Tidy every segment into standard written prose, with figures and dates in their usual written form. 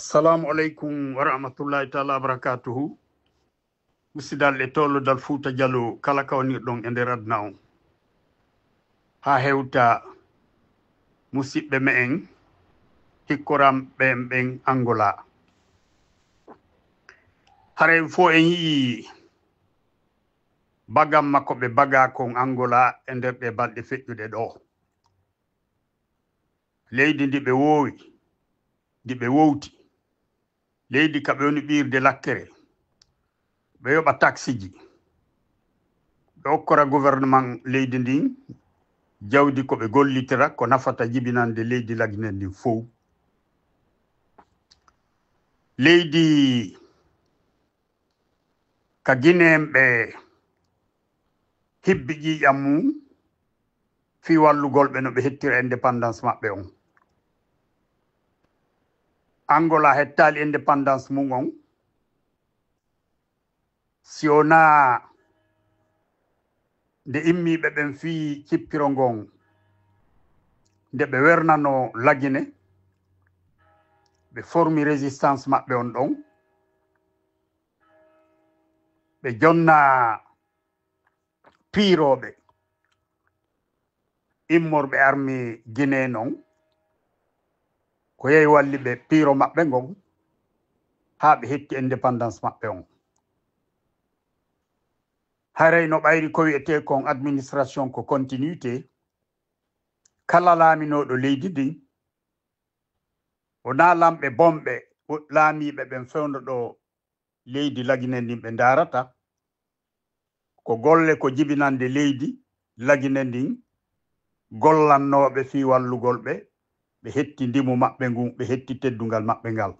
Assalamu alaikum wa rahmatullahi ta'ala wa barakatuhu. Musidal e tolo dal Fouta Diallo kala kawnirɗon e nder aduna on. Ha hewta musidɓe me'en hikkoram ɓen Angola. Hare fo en yii bagam makko ɓe baga kon Angola e nder ɗe balɗe feƴƴuɗe ɗo. Leydi ndi ɓe wowi, ndi ɓe wowti. Leydi ka ɓe woni ɓiirde lakkere. Ɓe yoɓa taxe ji. Ɓe hokkora gouvernement leydi ndin jawdi ko ɓe gollitira ko nafata jibinande leydi laginen ndin fof. Leydi ka Guinéen ɓe hibbi ƴiƴam mum fi wallugol ɓe no ɓe hettira indépendance maɓɓe on. Angola hettali indépendance mum on si wona nde immiɓe ɓen fi cippiro ngon nde ɓe wernano lagine ɓe formi résistance maɓɓe on ɗon ɓe jonna piiroɓe immorɓe armi Guinée non ko yehi walli ɓe piiro maɓɓe ngon ha ɓe hetti indépendance maɓɓe on. Haray no ɓayri ko wiyete kon administration ko continuité kala laaminoɗo leydi ndin wona lamɓe bomɓe laamiɓe ɓen fewno ɗo leydi lagine ndin ɓe darata ko golle ko jibinande leydi lagine ndin gollannoɓe fi wallugol ɓe ɓe hetti ndimu maɓɓe ngun ɓe hetti teddungal maɓɓe ngal.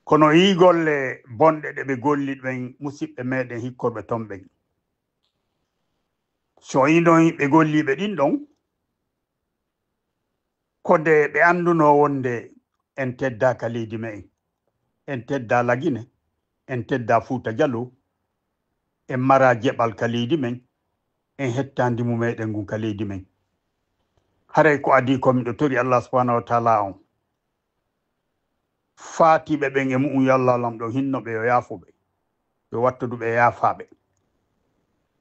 Kono yi golle bonɗe ɗe ɓe golli ɓen musidɓe meɗen hikkorɓe ton ɓen. So yinon ɓe golliɓe ɗin ɗon kode ɓe anduno wonde en teddaka leydi me'en, en tedda lagine, en tedda Fouta Diallo, en mara jeɓal ka leydi men, en hetta ndimu meɗen ngun ka leydi men. Haray ko adi komi ɗo tori Allah subhanahu wa ta'ala on. Fatiɓe ɓen e mu'um yo Allah lamɗo hinnoɓe yo yaafoɓe yo wattuduɓe yaafaɓe.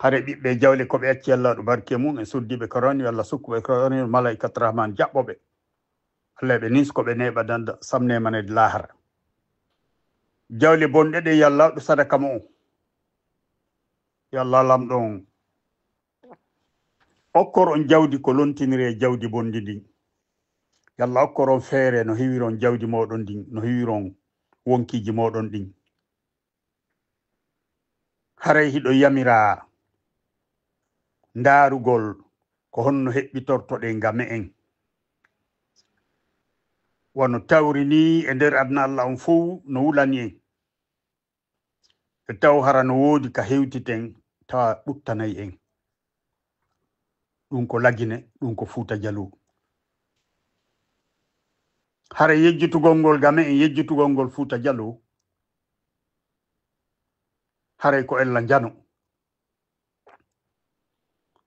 Hare ɓiɓɓe jawle ko ɓe acci Allah ɗo barke mum e suddiɓe koroni Allah sukkuɓe koroni malaikat rahman jaɓɓoɓe Allah ɓe nisko ɓe neɓa danda samne manede lahara. Jawle bonɗe ɗe yo Allah ɗo sadaka mu'um yo Allah lamɗo on okkor on jawdi ko lontiniri e jawdi bondi ndin. Yalla okkoron feere no hewiron jawdi moɗon ɗin no hewiron wonkiji moɗon ɗin. Haray hiɗo yamira ndarugol ko honno heɓɓitortoɗe ngame en wono tawri ni e nder aduna Allah on fof no wulani en e taw hara no woodi ka hewtiten tawa ɓuttanayi en ɗum ko lagine ɗum ko Fouta Diallo. Hara yejjutugol ngol game en yejjutugol ngol Fouta Diallo haray ko ella jano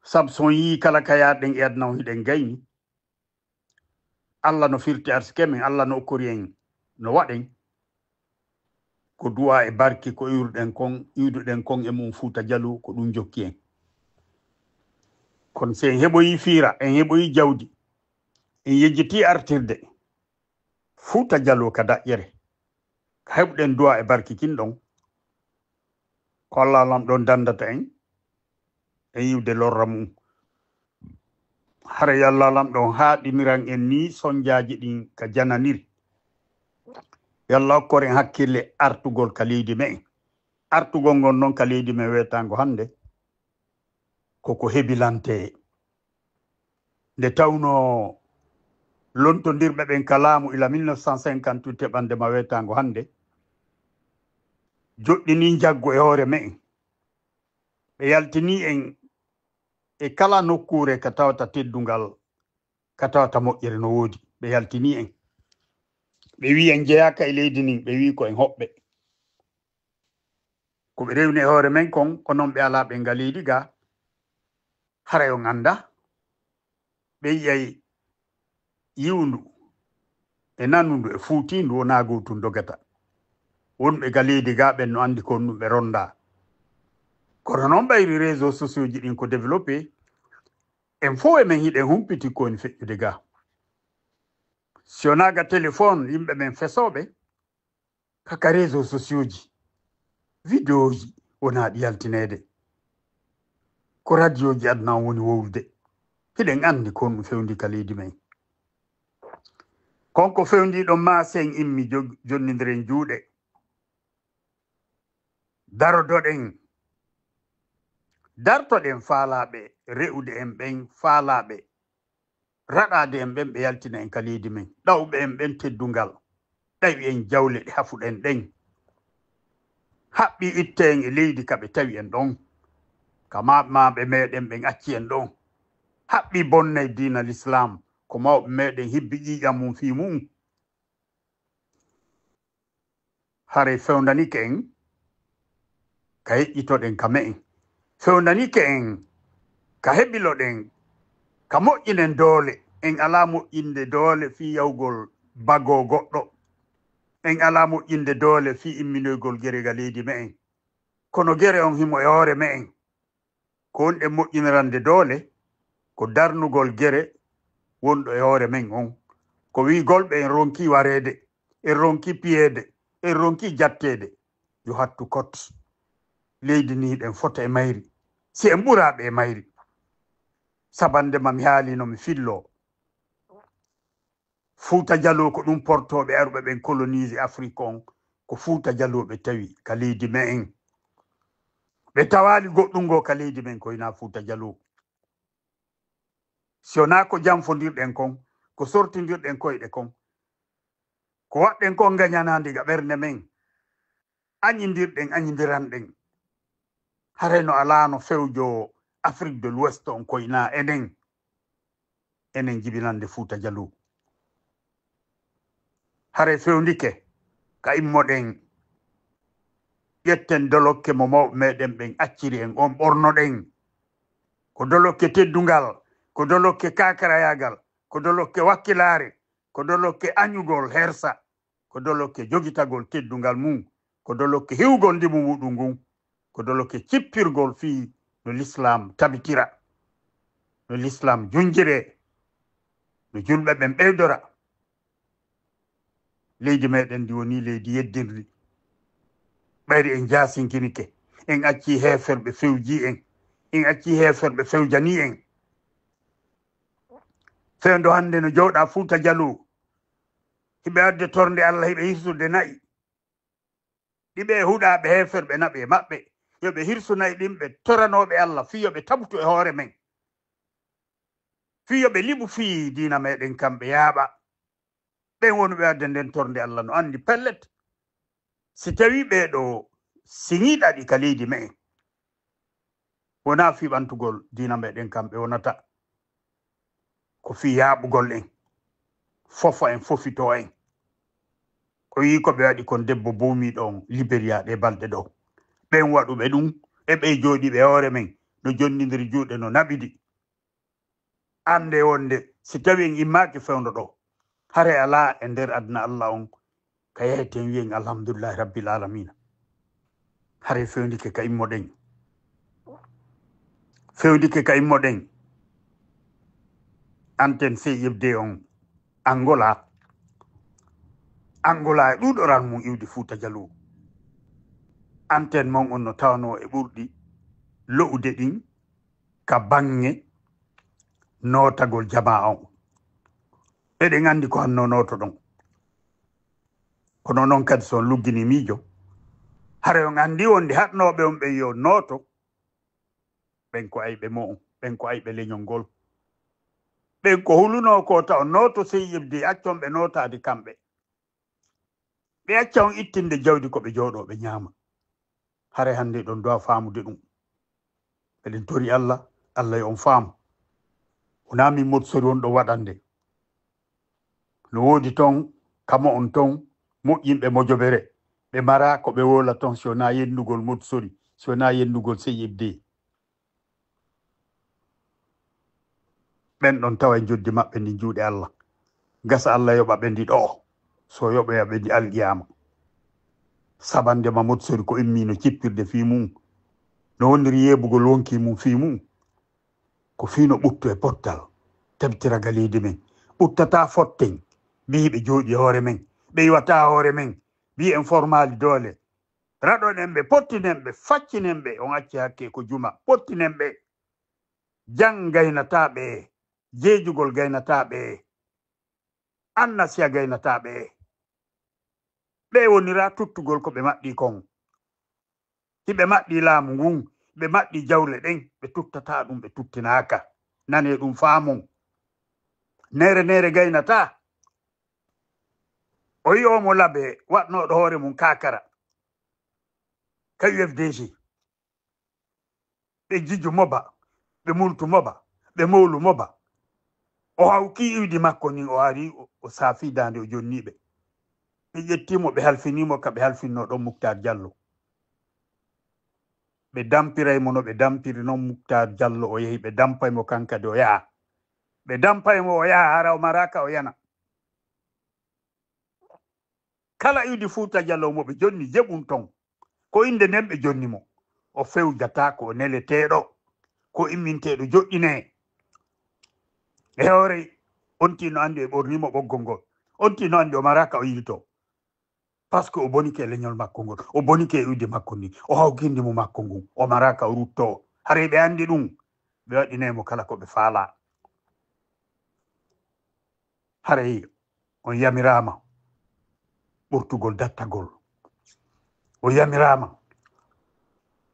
sab son yi kala ka yaɗen e aduna o hiɗen gayni Allah no firti arsike men Allah no okkori en no waɗen ko duwa e barki ko iwduɗen kon e mum Fouta Diallo ko ɗum jokki en. Kono se en heɓoyi fiira en heɓoyi jawdi en yejjiti artirde Fouta Diallo ka daƴƴere ka heɓɗen duwa e barki kinɗon ko Allah lamɗon dandata en yiwde lorra mum. Hara Allah lamɗon haaɗimiran en ni sonjaji ɗin ka jananiri yalla okkoren hakkille artugol ka leydi me'en. Artugol ngon noon ka leydi men wetango hande koko hebilante nde tawno lontodirɓe ɓen ka laamu ila 1958 teɓande ma wetango hande joɗɗini jaggo e hoore me'en ɓe yaltini en e kala nokkure ka tawata teddungal ka tawata moƴƴere no woodi ɓe yaltini en ɓe wi en jeyaka e leydi nin ɓe wi ko en hoɓɓe ko ɓe rewni e hoore men kon ko noon ɓe ala ɓe nga leydi ga hara on anda ɓe yiyay yiwndu e nannudu e fuuti ndu wona gotum dogata wonɓe ga leydi ga ɓen no andi kon ɗum ɓe ronda kono noon ɓayri réseau sociaux ji ɗin ko développé en fof emen hiɗen humpiti kowoni feƴƴude ga si wonaga téléphone yimɓe men fesoɓe kaka réseau sociaux ji vidéo ji wona ɗi yaltinede ko radio ji adna woni wowlude hiɗen andi kon ɗum fewndi ka leydi men konko fewndiɗo masen immi jonnodiren juuɗe darodoɗen dartoɗen faalaɓe re'ude en ɓen faalaɓe raɗade en ɓen ɓe yaltina en ka leydi men ɗawɓe en ɓen teddungal ɗawi en jawle ɗe hafuɗen ɗen haɓɓi itta en e leydi kaɓe tawi en ɗon ka maɓe meɗen ɓen acci en ɗon haɓɓi bonna e dina l'islam ko mawɓe meɗen hibbi ƴiƴam mum fi mum hare fewndanike en ka heƴƴitoɗen ka me'en fewndanike en ka heɓiloɗen ka moƴƴinen doole en ala moƴƴinde doole fi yawgol bago goɗɗo en ala moƴƴinde doole fi imminoygol gerega leydi me'en kono gere on himo e hoore me'en ko wonɗen moƴƴinirande doole ko darnugol gere wonɗo e hoore men on ko wigolɓe en ronki warede en ronki piyeede en ronki jattede yo hattu kot leydi ni ɗen fota e mayri si en ɓuraɓe e mayri sabandema mi haalino mi fillo Fuuta Jallo ko ɗum portoɓe aruɓe ɓen colonise Afrique on ko Fuuta Jallo ɓe tawi ka leydi men ɓe tawali goɗɗum ngo ka leydi men koyna Fuuta Jallo si wona ko janfodirɗen kon ko sortidirɗen koyɗe kon ko waɗɗen kon gañanadi ga ɓernde men añidirɗen añidiranɗen hareno alano fewjo Afrique de l'Ouest on koyna enen jibinande Fuuta Jallo hare fewndike ka immoɗen ƴetten dolokke mo mawɓe meɗen ɓen acciri en on ɓornoɗen ko dolokke teddungal ko dolokke kakarayagal ko dolokke wakkilare ko dolokke añugol hersa ko dolokke jogitagol teddungal mum ko dolokke hiwgol ndimu muɗum ngun ko dolokke cippirgol fi no l'islam tabitira no l'islam junjire no julɓe ɓen ɓeydora leydi meɗen ndi woni leydi yeddirdi ɓayri en jasinkinike en acci heferɓe fewji en acci heferɓe fewjani en fewndo hande no jowɗa Fuuta Jallo hiɓe adde torde Allah hiɓe hirsude nayi ɗiɓe huɗaɓe heferɓe naɓe maɓɓe yoɓe hirsu nayi ɗimɓe toranoɓe Allah fi yoɓe tabutu e hoore men fi yoɓe liɓu fi dina meɗen kamɓe yaaɓa ɓen woni ɓe adde nden torde Allah no andi pellet si tawi ɓeɗo siŋiɗaɗi ka leydi me'en wona fi ɓantugol dina meɗen kamɓe wonata ko fi yaaɓugol en fofa en fofito en ko wi ko ɓe waɗi kon debbo bomiɗo on Libéria ɗe balɗe ɗo ɓen waɗuɓe ɗum e ɓe jooɗiɓe hoore men no jonnidiri juuɗe no naɓidi ande wonde si tawi en immaki fewndo ɗo hare ala e nder aduna Allah on ka yeyten wiyen alhamdulillahi rabbil alamina hare fewndike ka immoɗen anten CFD on Angola e ɗuɗoral mum iwde Fuuta Jallo antenne mon on no tawno e ɓurɗi lo'ude ɗin ka bange notagol jama on eɗen andi ko hanno noto ɗon kono noon kadi son luggini miijo hare on andi wonde hatnoɓe on ɓe yo noto ɓen ko ayɓe mo on ɓen ko ayɓe leñol ngol ɓen ko huluno ko taw noto CFD accon ɓe notade kamɓe ɓe acca on ittinde jawdi ko ɓe jooɗo ɓe ñaama hare hande ɗon dowa faamude ɗum eɗen tori Allah yo on faamu wona min modsori won ɗo waɗande no woodi toon kamo on toon moƴƴinɓe mojobere ɓe mara ko ɓe wola toon si wona yennugol modsori si wona yennugol CFD ɓen ɗon tawa e joddi maɓɓe ndi juuɗe Allah gasa Allah yoɓa ɓe ndi ɗo so yoɓe yaɓe di alqiyama sabande Mamadou Sori ko immino cippirde fi mum no wondiri yebugol wonki mum fi mum ko fino ɓutto e pottal tabtira galidi men ɓuttata fotten mbi ɓe jooɗi hoore men ɓe yiwata hoore men mbi en formali doole raɗonen ɓe pottinen ɓe faccinen ɓe on acci hakke ko juma pottinen ɓe jang gaynata ɓe jeejugol gaynata ɓe annasiya gaynata ɓe ɓe wonira tuttugol ko ɓe maɗɗi kon hiɓe maɗɗi laamu ngun ɓe maɗɗi jawle ɗen ɓe tuttata ɗum ɓe tuttinaka nane ɗum faamon nere gaynata o yi omo labe waɗnoɗo hoore mum kakara ka UFDG ɓe jiju moba ɓe multu moba ɓe mowlu moba o hawki iwdi makko ni o ari o saafi dande o jonniɓe ɓe ƴettimo ɓe halfinimo ka ɓe halfinno ɗon Mouctar Diallo ɓe dampiraymo no ɓe dampiri noon Mouctar Diallo o yehi ɓe dampaymo kankade o yaha ɓe dampaymo o yaha hara o maraka o yana kala iwdi Fouta Diallo mo ɓe jonni jeɓum ton ko inde nden ɓe jonnimo o fewjata ko neleteɗo ko imminteɗo joƴƴine e hoore on tino andi e ɓornimo ɓoggol ngol on tino andi o maraka o yilto par ce que o bonike leñol makko ngol o bonike iwdi makko ni o hawkindimo makko ngun o maraka o rutto haray ɓe andi ɗum ɓe waɗinaymo kala ko ɓe faala haray on yamirama ɓurtugol dattagol o yamirama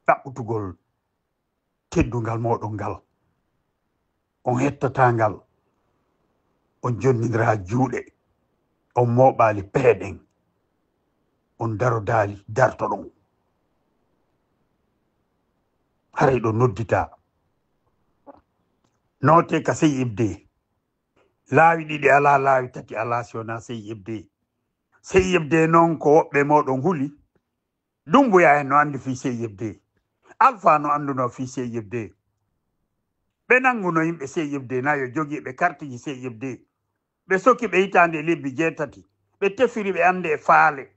ɗaɓɓutugol teddungal moɗon ngal on hettata ngal on jonnidira juuɗe on moɓali peeɗen on darodali darto ɗon haray ɗo noddita note ka sey ibde laawi ɗiɗi ala laawi tati ala siwona sey ibde noon ko woɓɓe moɗon huli dumbuya en no andi fi sey ibde alpha no anduno fi sey ibde ɓe nanguno yimɓe sey ibde na yo jogiiɓe kartiji sey ibde ɓe soki ɓe hitande lebbi 7 ɓe tefiri ɓe ande e faale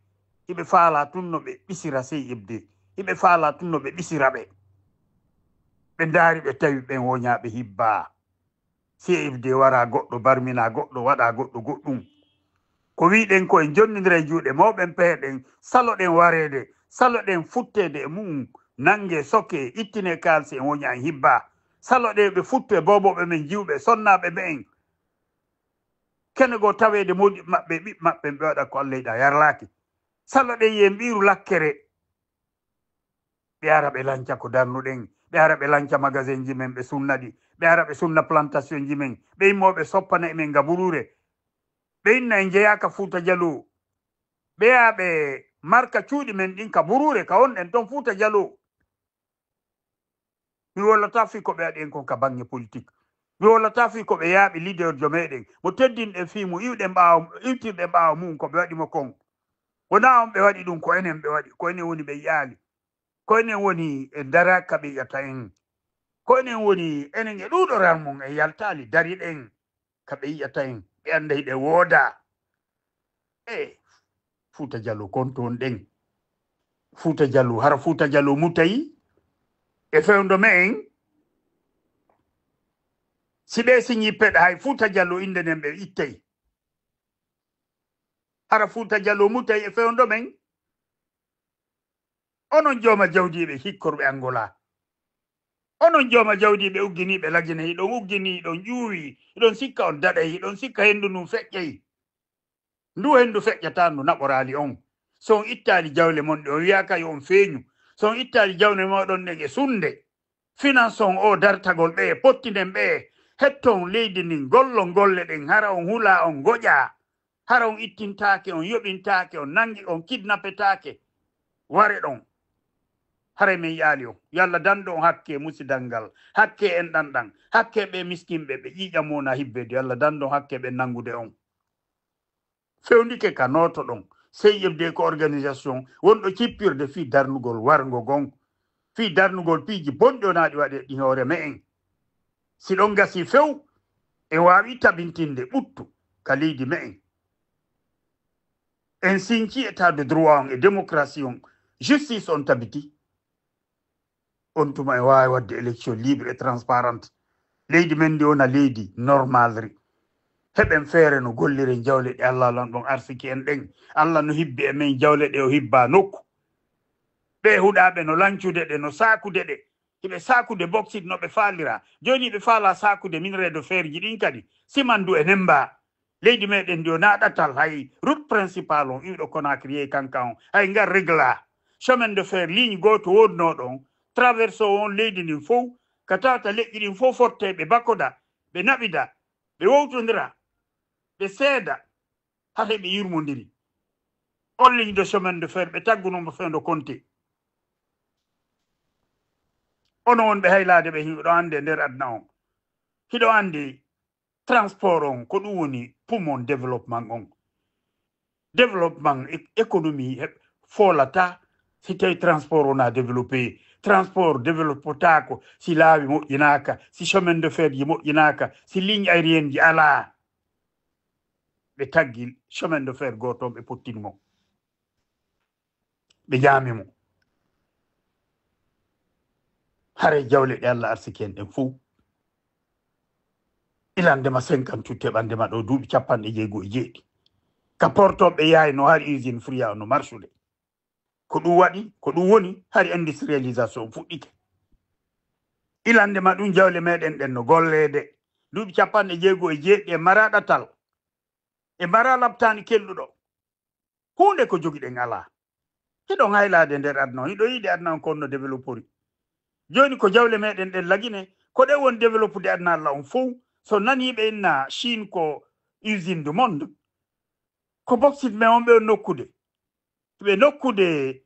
hiɓe faala tunno ɓe ɓisira sey ibde hiɓe faala tunno ɓe ɓisira ɓe ɓe ndaari ɓe tawi ɓen woñaɓe hibba sey ibde wara goɗɗo barmina goɗɗo waɗa goɗɗo goɗɗum ko wiɗen ko en jonnidira e juuɗe mawɓen peeɗen saloɗen warede saloɗen futtede e mum nange soke ittine kalsi en woña en hibba saloɗe ɓe futto e boboɓe men jiwɓe sonnaɓe ɓen kene go tawede modi maɓɓe ɓiɓ maɓɓe ɓe waɗa ko Allah yiɗa yarlaki saloɗe yen ɓiru lakkere ɓe ara ɓe lanca ko darnuɗen ɓe ara ɓe lanca magasin ji men ɓe sunnaɗi ɓe ara ɓe sunna plantation ji men ɓe immoɓe soppana e men gaburure ɓe inna en jeyaka Fouta Diallo ɓe yaa ɓe marka cuuɗi men ɗin ka burure ka wonɗen toon Fouta Diallo mi wollata fi ko ɓe waɗi en kon ka bange politique mi wollata fi ko ɓe yaaɓi leader jo meɗen mo teddinɗen fimu iwtirɗen ɓaawo mum ko ɓe waɗimo kon wona on ɓe waɗi ɗum ko enen ɓe waɗi ko enen woni ɓe yaali ko enen woni e daraka ɓe yiyata en ko enen woni enen e ɗuɗoran mum e yaltali dariɗen ka ɓe yiyata en ɓe anda hiɗe wooda e Fouta Diallo kon toon ɗen Fouta Diallo hara Fouta Diallo mutayi e fewndo me en si ɓe siñi peɗa hay Fouta Diallo inde nden ɓe ittay hara Fouta Diallo mutayi e fewndo men onon jooma jawdiɓe hikkorɓe Angola onon jooma jawdiɓe ugginiɓe lagine hiɗon uggini hiɗon ƴuuwi hiɗon sikka on daɗay hiɗon sikka henndu ndun feƴƴey ndu henndu feƴƴata ndu naɓorali on so on ittali jawle mon ɗe on wiyaka yo on feeñu so on ittali jawle moɗon ɗen e sunde finance on o dartagol ɓe pottinen ɓe hetton leydi ndin gollon golle ɗen hara on hula on goƴa hara on ittintake on yoɓintake on nangi on kidnappetake ware ɗon haray min yaali on yalla danɗo on hakke musidal ngal hakke en ɗanɗan hakke ɓe miskinɓe ɓe ƴiƴamona hibbede yalla danɗo on hakke ɓe nangude on fewndike ka noto ɗon sey ƴefde ko organisation wonɗo cippirde fi darnugol wargo gon fi darnugol piiji bonɗi onaɗi waɗe ɗi hoore me en si ɗon gasi few e wawi tabintinde ɓuttu ka leydi me en en sinki état de droit et démocratie justice on tabiti on tuma e wawi wadde élection libre et transparente leydi men ndi wona leydi normalri heɓen feere no gollire jawle ɗe Allah lan ɗon arsiki en ɗen Allah no hibbi e men jawle ɗe o hibba nokku ɓe huɗaɓe no lancude ɗe no sakude ɗe hiɓe sakude boxit no ɓe faalira joni ɓe faala sakude minerai de fer ji ɗin kadi simandu e nemba leydi meɗen ndi o naɗatal hay route principal on iwɗo Conakry yehi kanka on hay ngar régla chemin de fer ligne goto wonno ɗon traverse on leydi ndin fof ka tawta leƴƴi ɗin fof forte ɓe bakkoda ɓe naɓida ɓe wowtodira ɓe seeda hata ɓe yurmodiri on ligne de chemin de fer ɓe taggunomo fin de compté ono wonɓe haylade ɓe hiɗo ande nder adna on hiɗo andi transport on ko ɗum woni poumon développement on développement économie folata si tawi transport on a développé transport développotako si laawi moƴƴinaka si chemin de fer ji moƴƴinaka si ligne aérienne ji ala ɓe taggi chemin de fer goto ɓe pottinmo ɓe jaamimo hare jawle ɗe Allah arsiki en ɗen fof ilandema 58 teɓandema ɗo duuɓi 50 ka portoɓe yahay no hari usine fria no marchude ko ɗum waɗi ko ɗum woni hari industrialisation fuɗɗike ilandema ɗum jawle meɗen ɗen no gollede duuɓi 57 e maraɗatal e mara labtani kelɗuɗo hunde ko jogiɗen ala hiɗon haylade nder adna on hiɗo yiɗi adna on konno développori joni ko jawle meɗen ɗen lagine ko ɗe won développude adna Allah on fof so naniɓe inna Chine ko usine du monde ko bauxite mais on ɓe nokkude ɓe nokkude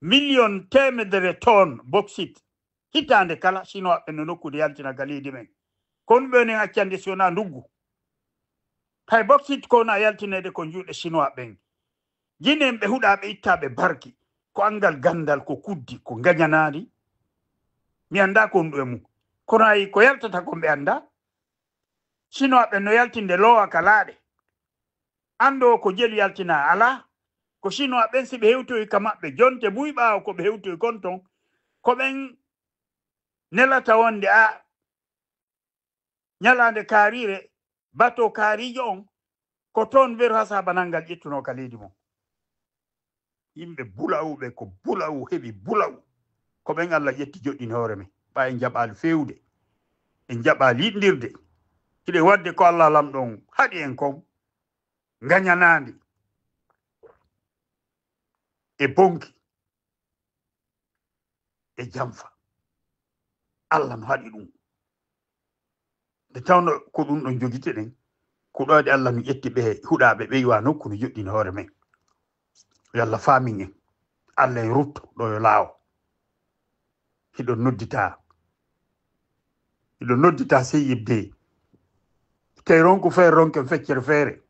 million temedere tonne bauxite hitande kala chinois ɓe no nokkude yaltina ka leydi men kono ɓe nen accande si wona nduggu hay bauxite ko wona yaltinede ko juuɗe chinois ɓen jinen ɓe huɗaɓe ittaɓe barki ko angal gandal ko kuddi ko gañanadi mi anda ko ɗum e mum kono ayi ko yaltata ko ɓe anda chinois ɓe no yaltinde lowa ka laaɗe ando ko jeli yaltina ala ko chinois ɓen si ɓe hewtoyi ka maɓɓe jonte buy ɓaawo ko ɓe hewtoyi kon ton ko ɓen nelata wonde a ñalande kaarire bateau kaarijo on ko toon weru ha sabanal ƴettuno ka leydi mum yimɓe bulawuɓe ko bulawu heɓi bulawu ko ɓen Allah ƴetti joɗɗini hoore men ɓa en jaɓali fewde en jaɓali yiɗdirde hiɗe wadde ko Allah lamɗon haɗi en kon gañanandi e bonki e jamfa Allah no haɗi ɗum nde tawno ko ɗum ɗon jogite ɗen ko ɗo waɗi Allah no ƴetti ɓe huɗaɓe ɓe yiwa nokku no joɗɗini hoore men yo Allah faamin en Allah en rutto ɗo yo laawo hiɗo noddita sey yibde tawi ronku feere ronken feccere feere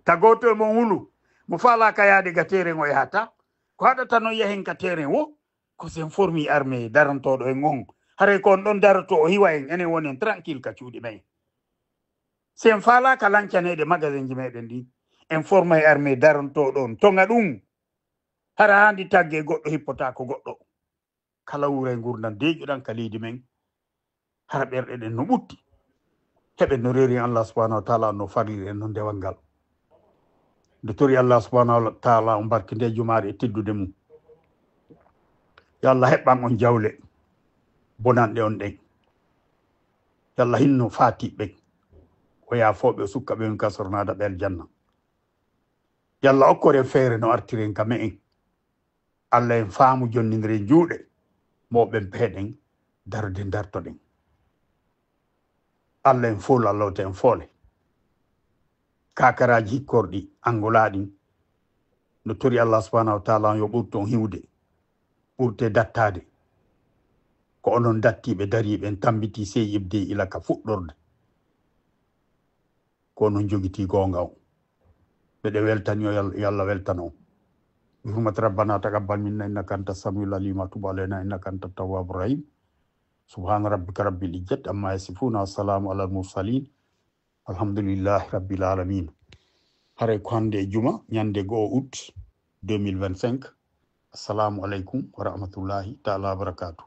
tagoto e mon hulu mo faala ka yaade ga terrain o yahata ko haɗata noon yahen ka terrain wo ko sen formi armé darantoɗo en on hare kon ɗon darato o hiwa en enen wonen tranquille ka cuuɗi men sen faala ka lancanede magasin ji meɗen ndi en forma e armé darantoɗo on tonga ɗum hara handi tagge goɗɗo hippota ko goɗɗo kala wure gurdam deƴuɗan ka leydi men hara ɓerɗe ɗen no ɓutti heɓen no reeri Allah subhanahu wa taala no fariri en no ndewal ngal nde tori Allah subhanahu wa taala on barki nde jumaare e teddude mum yo Allah heɓɓan on jawle bonanɗe on ɗen yo Allah hinno fatiɓɓen o yaafoɓe o sukka ɓe on kasornada ɓel janna yo Allah okkore feere no artiren ka me en Allah en faamu jonnidire juuɗe moɓen peeɗen darde dartoɗen Allah en fool Allah te en foole kakaraji hikkorɗi angolaɗin no tori Allah subhanahu wa taala yo ɓurton hiwde ɓurte dattade ko onon dattiɓe dariɓe en tambiti sey yibde ila ka fuɗɗorde ko onon jogiti gonga o ɓeɗe weltani yo Allah weltano بحرمة ربنا تقبل منا إنك أنت السميع العليم وتب علينا إنك أنت التواب الرحيم سبحان ربك رب العزة عما يصفون والسلام على المرسلين الحمد لله رب العالمين hare ko hande juma ñande 1 août 2025 assalamu aleykum wa rahmatullahi taala wa barakatuh